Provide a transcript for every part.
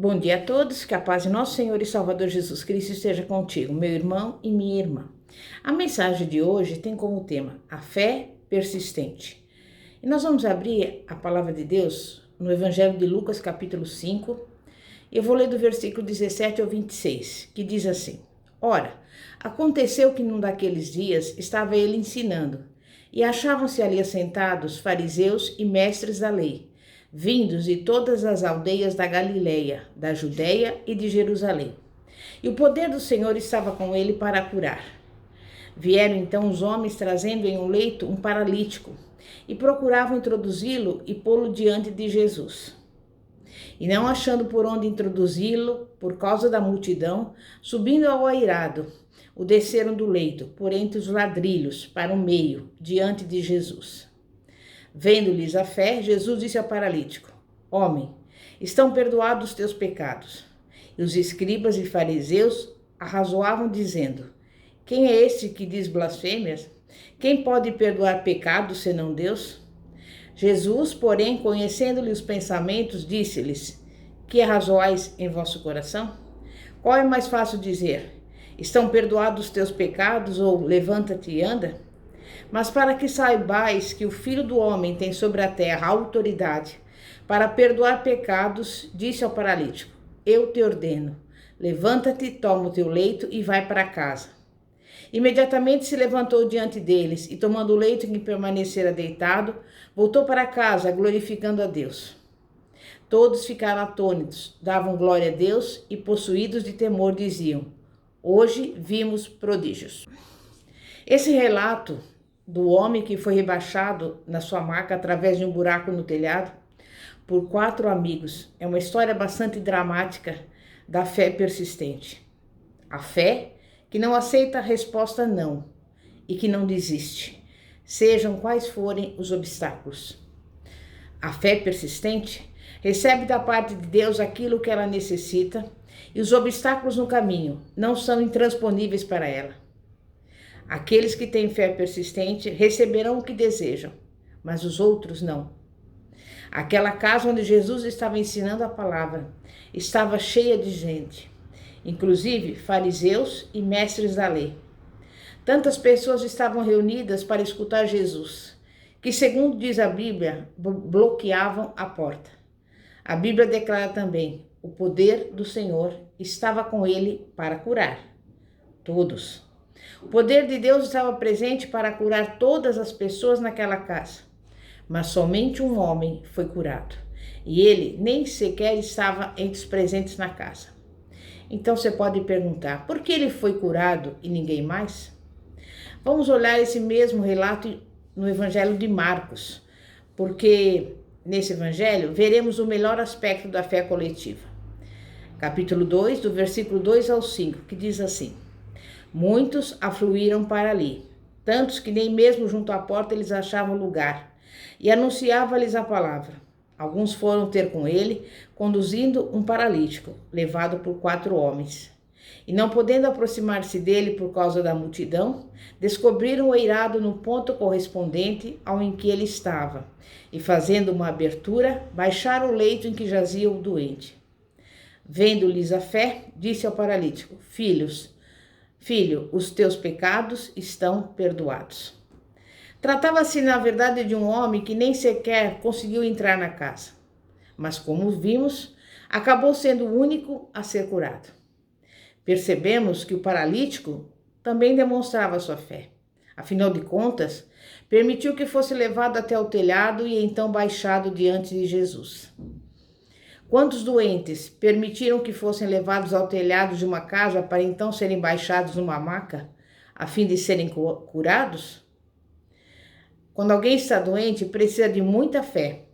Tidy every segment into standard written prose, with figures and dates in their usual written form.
Bom dia a todos, que a paz de nosso Senhor e Salvador Jesus Cristo esteja contigo, meu irmão e minha irmã. A mensagem de hoje tem como tema a fé persistente. E nós vamos abrir a palavra de Deus no Evangelho de Lucas, capítulo 5. Eu vou ler do versículo 17 ao 26, que diz assim: Ora, aconteceu que num daqueles dias estava ele ensinando, e achavam-se ali assentados fariseus e mestres da lei, vindos de todas as aldeias da Galileia, da Judeia e de Jerusalém. E o poder do Senhor estava com ele para curar. Vieram então os homens trazendo em um leito um paralítico, e procuravam introduzi-lo e pô-lo diante de Jesus. E não achando por onde introduzi-lo, por causa da multidão, subindo ao airado, o desceram do leito, por entre os ladrilhos, para o meio, diante de Jesus. Vendo-lhes a fé, Jesus disse ao paralítico: Homem, estão perdoados os teus pecados. E os escribas e fariseus arrazoavam, dizendo: Quem é este que diz blasfêmias? Quem pode perdoar pecados, senão Deus? Jesus, porém, conhecendo-lhe os pensamentos, disse-lhes: Que arrazoais em vosso coração? Qual é mais fácil dizer: Estão perdoados os teus pecados, ou levanta-te e anda? Mas para que saibais que o Filho do Homem tem sobre a terra autoridade para perdoar pecados, disse ao paralítico: Eu te ordeno, levanta-te, toma o teu leito e vai para casa. Imediatamente se levantou diante deles e, tomando o leito em que permanecera deitado, voltou para casa, glorificando a Deus. Todos ficaram atônitos, davam glória a Deus e, possuídos de temor, diziam: Hoje vimos prodígios. Esse relato do homem que foi rebaixado na sua maca através de um buraco no telhado por 4 amigos é uma história bastante dramática da fé persistente. A fé que não aceita a resposta não e que não desiste, sejam quais forem os obstáculos. A fé persistente recebe da parte de Deus aquilo que ela necessita e os obstáculos no caminho não são intransponíveis para ela. Aqueles que têm fé persistente receberão o que desejam, mas os outros não. Aquela casa onde Jesus estava ensinando a palavra estava cheia de gente, inclusive fariseus e mestres da lei. Tantas pessoas estavam reunidas para escutar Jesus, que, segundo diz a Bíblia, bloqueavam a porta. A Bíblia declara também: o poder do Senhor estava com ele para curar todos. O poder de Deus estava presente para curar todas as pessoas naquela casa, mas somente um homem foi curado, e ele nem sequer estava entre os presentes na casa. Então você pode perguntar: por que ele foi curado e ninguém mais? Vamos olhar esse mesmo relato no Evangelho de Marcos, porque nesse Evangelho veremos o melhor aspecto da fé coletiva. Capítulo 2, do versículo 2 ao 5, que diz assim: Muitos afluíram para ali, tantos que nem mesmo junto à porta eles achavam lugar, e anunciava-lhes a palavra. Alguns foram ter com ele, conduzindo um paralítico, levado por 4 homens. E não podendo aproximar-se dele por causa da multidão, descobriram o eirado no ponto correspondente ao em que ele estava, e fazendo uma abertura, baixaram o leito em que jazia o doente. Vendo-lhes a fé, disse ao paralítico: Filho, os teus pecados estão perdoados. Tratava-se, na verdade, de um homem que nem sequer conseguiu entrar na casa, mas, como vimos, acabou sendo o único a ser curado. Percebemos que o paralítico também demonstrava sua fé. Afinal de contas, permitiu que fosse levado até o telhado e então baixado diante de Jesus. Quantos doentes permitiram que fossem levados ao telhado de uma casa para então serem baixados numa maca, a fim de serem curados? Quando alguém está doente, precisa de muita fé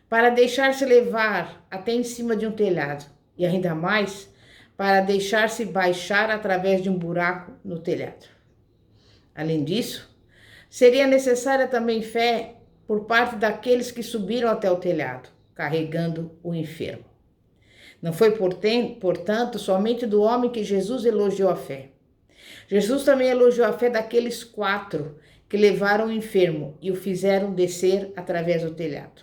para deixar-se levar até em cima de um telhado, e ainda mais para deixar-se baixar através de um buraco no telhado. Além disso, seria necessária também fé por parte daqueles que subiram até o telhado, carregando o enfermo. Não foi, portanto, somente do homem que Jesus elogiou a fé. Jesus também elogiou a fé daqueles 4 que levaram o enfermo e o fizeram descer através do telhado.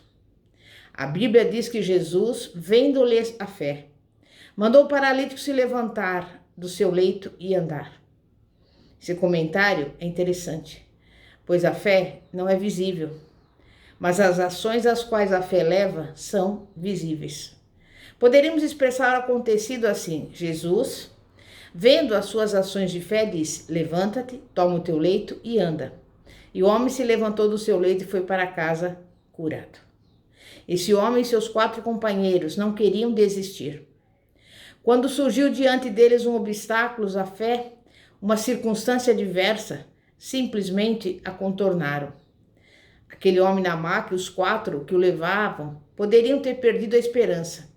A Bíblia diz que Jesus, vendo-lhes a fé, Mandou o paralítico se levantar do seu leito e andar. Esse comentário é interessante, pois a fé não é visível, mas as ações às quais a fé leva são visíveis. Poderíamos expressar o acontecido assim: Jesus, vendo as suas ações de fé, disse: levanta-te, toma o teu leito e anda. E o homem se levantou do seu leito e foi para casa curado. Esse homem e seus 4 companheiros não queriam desistir. Quando surgiu diante deles um obstáculo à fé, uma circunstância adversa, simplesmente a contornaram. Aquele homem na maca e os 4 que o levavam poderiam ter perdido a esperança.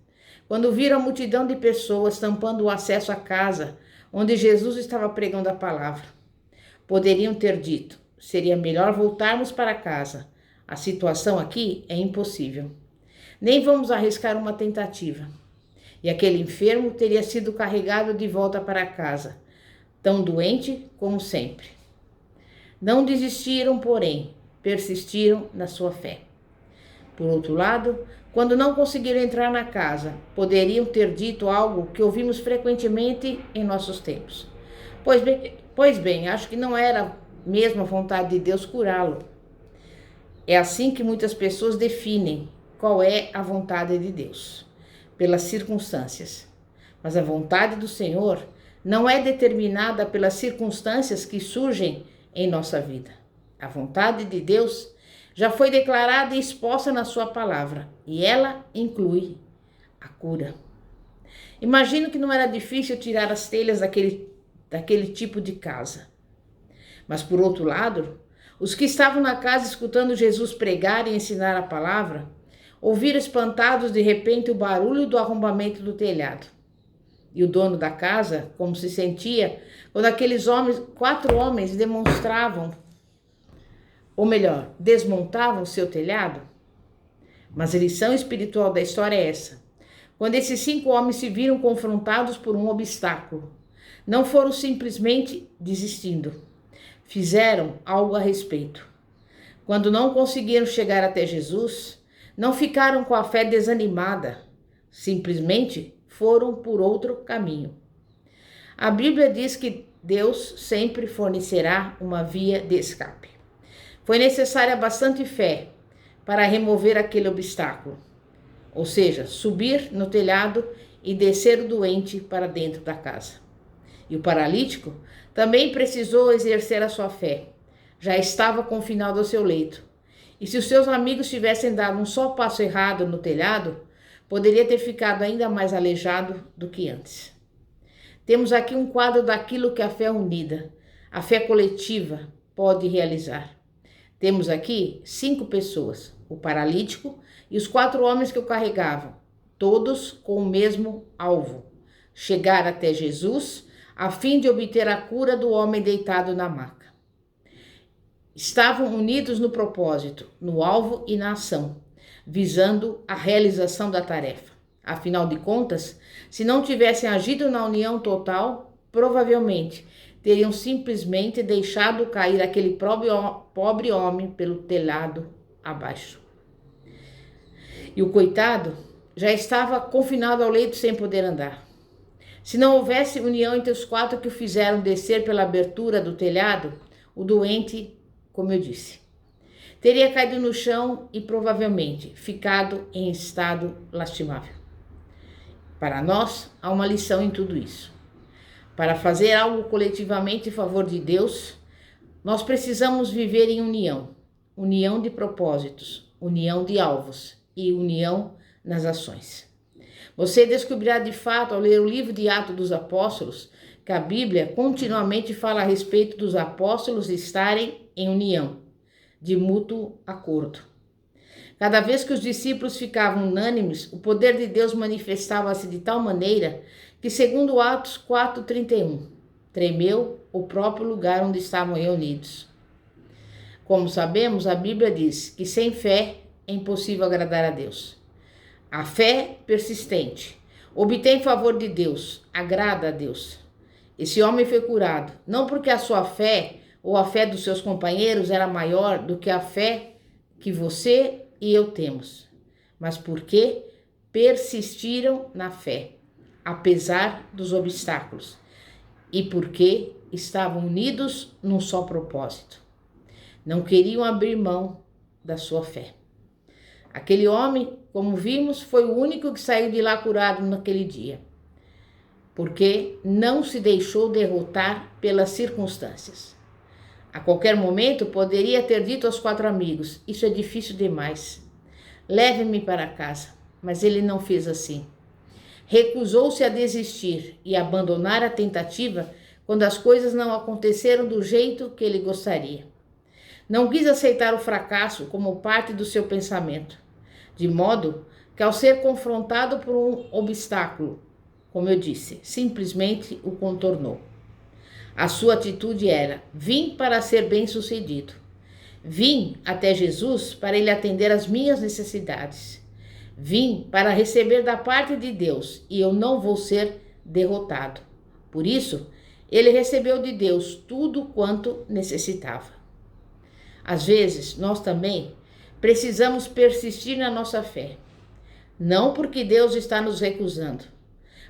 Quando viram a multidão de pessoas tampando o acesso à casa onde Jesus estava pregando a palavra, poderiam ter dito: seria melhor voltarmos para casa. A situação aqui é impossível. Nem vamos arriscar uma tentativa. E aquele enfermo teria sido carregado de volta para casa, tão doente como sempre. Não desistiram, porém, persistiram na sua fé. Por outro lado, quando não conseguiram entrar na casa, poderiam ter dito algo que ouvimos frequentemente em nossos tempos. Pois bem, acho que não era mesmo a vontade de Deus curá-lo. É assim que muitas pessoas definem qual é a vontade de Deus, pelas circunstâncias. Mas a vontade do Senhor não é determinada pelas circunstâncias que surgem em nossa vida. A vontade de Deus já foi declarada e exposta na sua palavra, e ela inclui a cura. Imagino que não era difícil tirar as telhas daquele tipo de casa. Mas, por outro lado, os que estavam na casa escutando Jesus pregar e ensinar a palavra, ouviram espantados de repente o barulho do arrombamento do telhado. E o dono da casa, como se sentia quando aqueles 4 homens desmontavam seu telhado? Mas a lição espiritual da história é essa. Quando esses 5 homens se viram confrontados por um obstáculo, não foram simplesmente desistindo. Fizeram algo a respeito. Quando não conseguiram chegar até Jesus, não ficaram com a fé desanimada, simplesmente foram por outro caminho. A Bíblia diz que Deus sempre fornecerá uma via de escape. Foi necessária bastante fé para remover aquele obstáculo, ou seja, subir no telhado e descer o doente para dentro da casa. E o paralítico também precisou exercer a sua fé. Já estava confinado ao seu leito. E se os seus amigos tivessem dado um só passo errado no telhado, poderia ter ficado ainda mais aleijado do que antes. Temos aqui um quadro daquilo que a fé unida, a fé coletiva, pode realizar. Temos aqui 5 pessoas, o paralítico e os 4 homens que o carregavam, todos com o mesmo alvo: chegar até Jesus a fim de obter a cura do homem deitado na maca. Estavam unidos no propósito, no alvo e na ação, visando a realização da tarefa. Afinal de contas, se não tivessem agido na união total, provavelmente teriam simplesmente deixado cair aquele pobre homem pelo telhado abaixo. E o coitado já estava confinado ao leito sem poder andar. Se não houvesse união entre os 4 que o fizeram descer pela abertura do telhado, o doente, como eu disse, teria caído no chão e provavelmente ficado em estado lastimável. Para nós, há uma lição em tudo isso. Para fazer algo coletivamente em favor de Deus, nós precisamos viver em união. União de propósitos, união de alvos e união nas ações. Você descobrirá de fato, ao ler o livro de Atos dos Apóstolos, que a Bíblia continuamente fala a respeito dos apóstolos estarem em união, de mútuo acordo. Cada vez que os discípulos ficavam unânimes, o poder de Deus manifestava-se de tal maneira que, segundo Atos 4:31, tremeu o próprio lugar onde estavam reunidos. Como sabemos, a Bíblia diz que sem fé é impossível agradar a Deus. A fé persistente obtém favor de Deus, agrada a Deus. Esse homem foi curado, não porque a sua fé ou a fé dos seus companheiros era maior do que a fé que você e eu temos, mas porque persistiram na fé. apesar dos obstáculos, e porque estavam unidos num só propósito. Não queriam abrir mão da sua fé. Aquele homem, como vimos, foi o único que saiu de lá curado naquele dia, porque não se deixou derrotar pelas circunstâncias. A qualquer momento poderia ter dito aos 4 amigos: isso é difícil demais, leve-me para casa. Mas ele não fez assim. Recusou-se a desistir e abandonar a tentativa quando as coisas não aconteceram do jeito que ele gostaria. Não quis aceitar o fracasso como parte do seu pensamento, de modo que, ao ser confrontado por um obstáculo, como eu disse, simplesmente o contornou. A sua atitude era: vim para ser bem-sucedido. Vim até Jesus para ele atender às minhas necessidades. Vim para receber da parte de Deus e eu não vou ser derrotado. Por isso, ele recebeu de Deus tudo quanto necessitava. Às vezes, nós também precisamos persistir na nossa fé. Não porque Deus está nos recusando,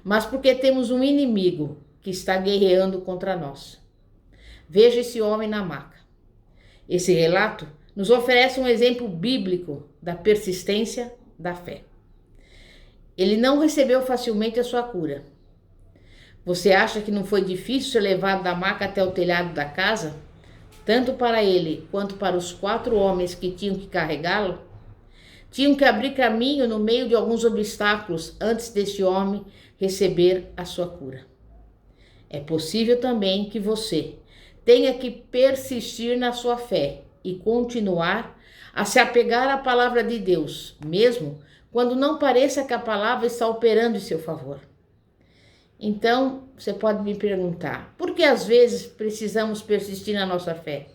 mas porque temos um inimigo que está guerreando contra nós. Veja esse homem na maca. Esse relato nos oferece um exemplo bíblico da persistência da fé. Ele não recebeu facilmente a sua cura. Você acha que não foi difícil ser levado da maca até o telhado da casa? Tanto para ele quanto para os 4 homens que tinham que carregá-lo? Tinham que abrir caminho no meio de alguns obstáculos antes deste homem receber a sua cura. É possível também que você tenha que persistir na sua fé e continuar a se apegar à palavra de Deus, mesmo quando não pareça que a palavra está operando em seu favor. Então, você pode me perguntar, por que às vezes precisamos persistir na nossa fé?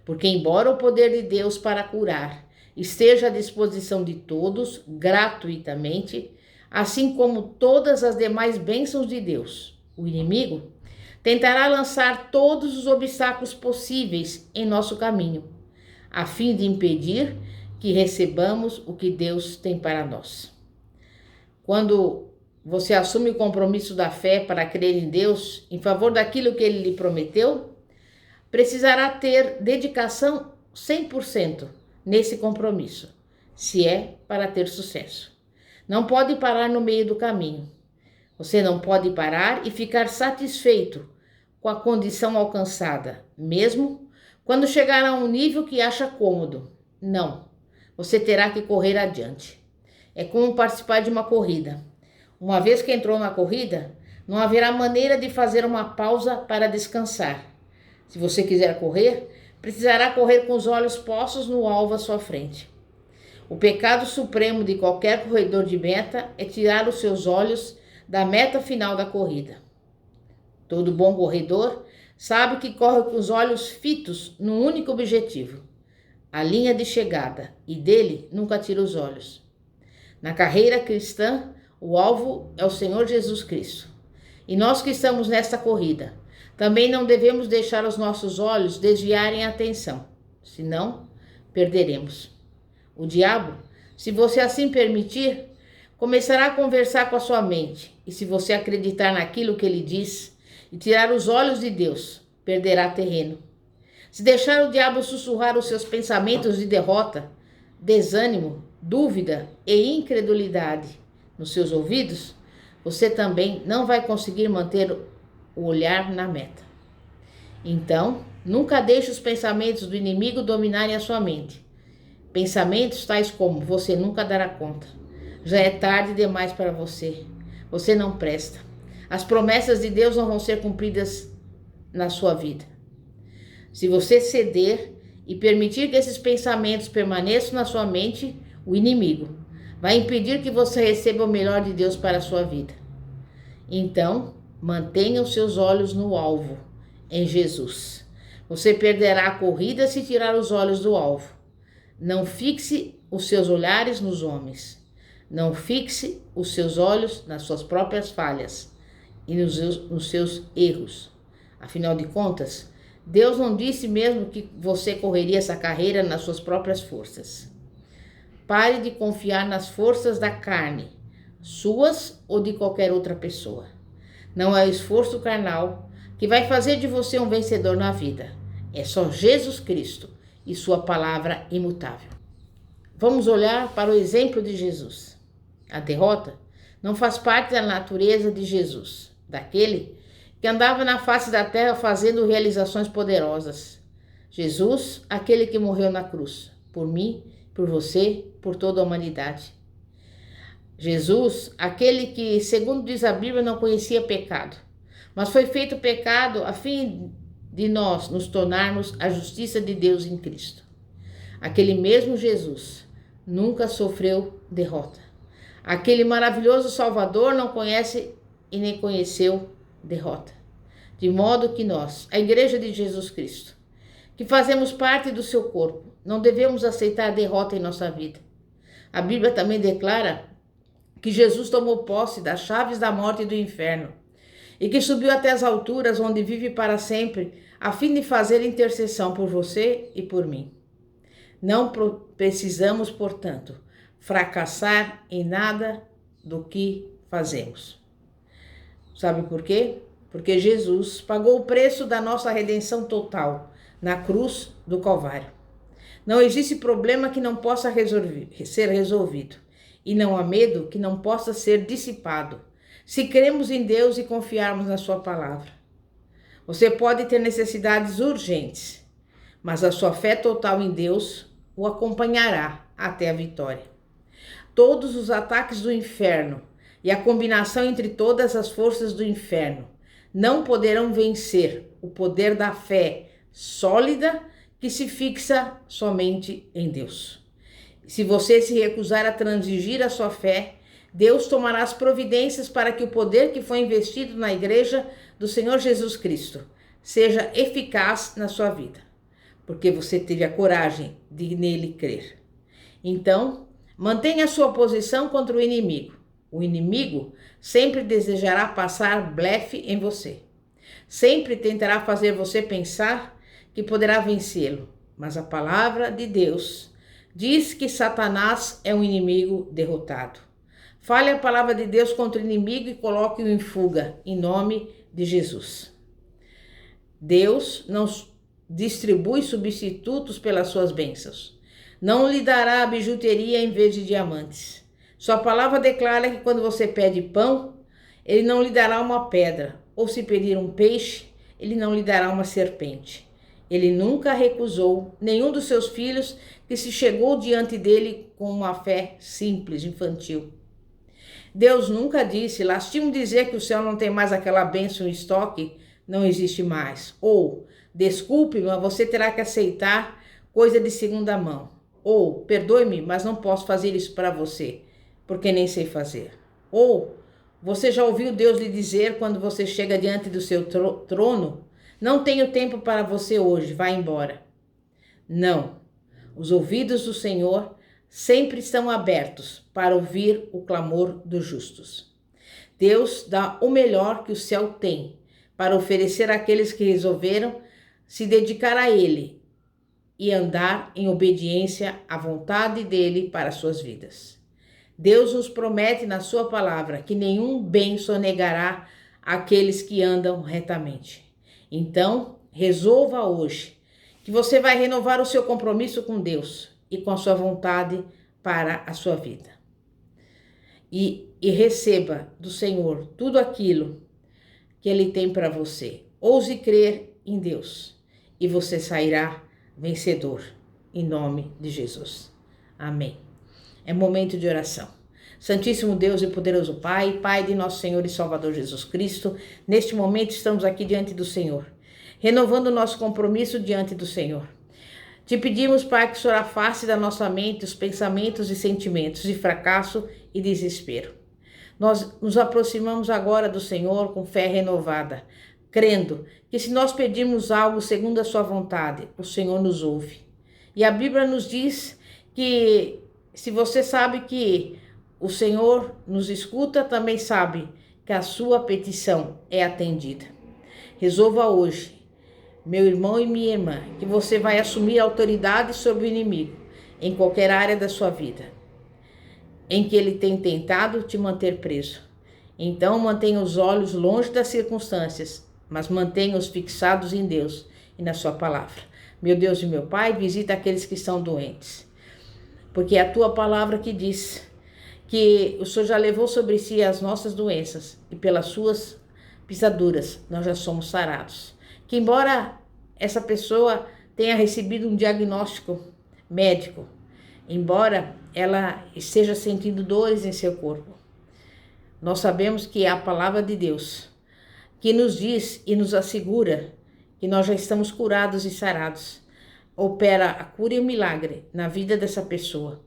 Porque, embora o poder de Deus para curar esteja à disposição de todos gratuitamente, assim como todas as demais bênçãos de Deus, o inimigo tentará lançar todos os obstáculos possíveis em nosso caminho, a fim de impedir que recebamos o que Deus tem para nós. Quando você assume o compromisso da fé para crer em Deus em favor daquilo que Ele lhe prometeu, precisará ter dedicação 100% nesse compromisso, se é para ter sucesso. Não pode parar no meio do caminho. Você não pode parar e ficar satisfeito com a condição alcançada, mesmo quando chegar a um nível que acha cômodo. Não, você terá que correr adiante. É como participar de uma corrida. Uma vez que entrou na corrida, não haverá maneira de fazer uma pausa para descansar. Se você quiser correr, precisará correr com os olhos postos no alvo à sua frente. O pecado supremo de qualquer corredor de meta é tirar os seus olhos da meta final da corrida. Todo bom corredor sabe que corre com os olhos fitos num único objetivo, a linha de chegada, e dele nunca tira os olhos. Na carreira cristã, o alvo é o Senhor Jesus Cristo. E nós que estamos nesta corrida, também não devemos deixar os nossos olhos desviarem a atenção, senão perderemos. O diabo, se você assim permitir, começará a conversar com a sua mente, e se você acreditar naquilo que ele diz e tirar os olhos de Deus, perderá terreno. Se deixar o diabo sussurrar os seus pensamentos de derrota, desânimo, dúvida e incredulidade nos seus ouvidos, você também não vai conseguir manter o olhar na meta. Então, nunca deixe os pensamentos do inimigo dominarem a sua mente. Pensamentos tais como: você nunca dará conta, já é tarde demais para você, você não presta, as promessas de Deus não vão ser cumpridas na sua vida. Se você ceder e permitir que esses pensamentos permaneçam na sua mente, o inimigo vai impedir que você receba o melhor de Deus para a sua vida. Então, mantenha os seus olhos no alvo, em Jesus. Você perderá a corrida se tirar os olhos do alvo. Não fixe os seus olhares nos homens. Não fixe os seus olhos nas suas próprias falhas e nos seus erros. Afinal de contas, Deus não disse mesmo que você correria essa carreira nas suas próprias forças. Pare de confiar nas forças da carne, suas ou de qualquer outra pessoa. Não é o esforço carnal que vai fazer de você um vencedor na vida. É só Jesus Cristo e sua palavra imutável. Vamos olhar para o exemplo de Jesus. A derrota não faz parte da natureza de Jesus, daquele que andava na face da terra fazendo realizações poderosas. Jesus, aquele que morreu na cruz, por mim, por você, por toda a humanidade. Jesus, aquele que, segundo diz a Bíblia, não conhecia pecado, mas foi feito pecado a fim de nós nos tornarmos a justiça de Deus em Cristo. Aquele mesmo Jesus nunca sofreu derrota. Aquele maravilhoso Salvador não conhece e nem conheceu derrota. De modo que nós, a Igreja de Jesus Cristo, que fazemos parte do seu corpo, não devemos aceitar derrota em nossa vida. A Bíblia também declara que Jesus tomou posse das chaves da morte e do inferno e que subiu até as alturas onde vive para sempre, a fim de fazer intercessão por você e por mim. Não precisamos, portanto, fracassar em nada do que fazemos. Sabe por quê? Porque Jesus pagou o preço da nossa redenção total na cruz do Calvário. Não existe problema que não possa ser resolvido, e não há medo que não possa ser dissipado, se cremos em Deus e confiarmos na sua palavra. Você pode ter necessidades urgentes, mas a sua fé total em Deus o acompanhará até a vitória. Todos os ataques do inferno e a combinação entre todas as forças do inferno não poderão vencer o poder da fé sólida que se fixa somente em Deus. Se você se recusar a transigir a sua fé, Deus tomará as providências para que o poder que foi investido na Igreja do Senhor Jesus Cristo seja eficaz na sua vida, porque você teve a coragem de nele crer. Então, mantenha a sua posição contra o inimigo. O inimigo sempre desejará passar blefe em você. Sempre tentará fazer você pensar que poderá vencê-lo, mas a palavra de Deus diz que Satanás é um inimigo derrotado. Fale a palavra de Deus contra o inimigo e coloque-o em fuga, em nome de Jesus. Deus não distribui substitutos pelas suas bênçãos. Não lhe dará bijuteria em vez de diamantes. Sua palavra declara que quando você pede pão, ele não lhe dará uma pedra, ou se pedir um peixe, ele não lhe dará uma serpente. Ele nunca recusou nenhum dos seus filhos que se chegou diante dele com uma fé simples, infantil. Deus nunca disse, lastimo dizer que o céu não tem mais aquela bênção em estoque, não existe mais. Ou, desculpe-me, mas você terá que aceitar coisa de segunda mão. Ou, perdoe-me, mas não posso fazer isso para você, porque nem sei fazer. Ou, você já ouviu Deus lhe dizer quando você chega diante do seu trono, não tenho tempo para você hoje, vá embora. Não, os ouvidos do Senhor sempre estão abertos para ouvir o clamor dos justos. Deus dá o melhor que o céu tem para oferecer àqueles que resolveram se dedicar a Ele e andar em obediência à vontade dEle para suas vidas. Deus nos promete na sua palavra que nenhum bem sonegará àqueles que andam retamente. Então, resolva hoje que você vai renovar o seu compromisso com Deus e com a sua vontade para a sua vida. E receba do Senhor tudo aquilo que Ele tem para você. Ouse crer em Deus e você sairá vencedor, em nome de Jesus. Amém. É momento de oração. Santíssimo Deus e poderoso Pai, Pai de nosso Senhor e Salvador Jesus Cristo, neste momento estamos aqui diante do Senhor, renovando o nosso compromisso diante do Senhor. Te pedimos, Pai, que o Senhor afaste da nossa mente os pensamentos e sentimentos de fracasso e desespero. Nós nos aproximamos agora do Senhor com fé renovada, crendo que se nós pedirmos algo segundo a sua vontade, o Senhor nos ouve. E a Bíblia nos diz que se você sabe que o Senhor nos escuta, também sabe que a sua petição é atendida. Resolva hoje, meu irmão e minha irmã, que você vai assumir autoridade sobre o inimigo em qualquer área da sua vida. em que ele tem tentado te manter preso. Então mantenha os olhos longe das circunstâncias, mas mantenha-os fixados em Deus e na sua palavra. Meu Deus e meu Pai, visita aqueles que estão doentes, porque é a tua palavra que diz que o Senhor já levou sobre si as nossas doenças e pelas suas pisaduras nós já somos sarados. Que embora essa pessoa tenha recebido um diagnóstico médico, embora ela esteja sentindo dores em seu corpo, nós sabemos que é a palavra de Deus que nos diz e nos assegura que nós já estamos curados e sarados. Opera a cura e o milagre na vida dessa pessoa.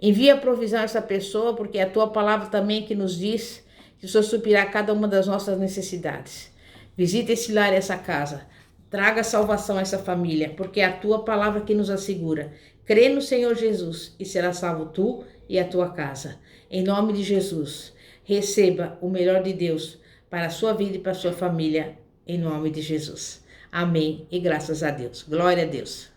Envia a provisão a essa pessoa, porque é a tua palavra também que nos diz que o Senhor suprirá cada uma das nossas necessidades. Visita esse lar e essa casa. Traga salvação a essa família, porque é a tua palavra que nos assegura. Crê no Senhor Jesus e será salvo tu e a tua casa. Em nome de Jesus, receba o melhor de Deus para a sua vida e para a sua família, em nome de Jesus. Amém e graças a Deus. Glória a Deus.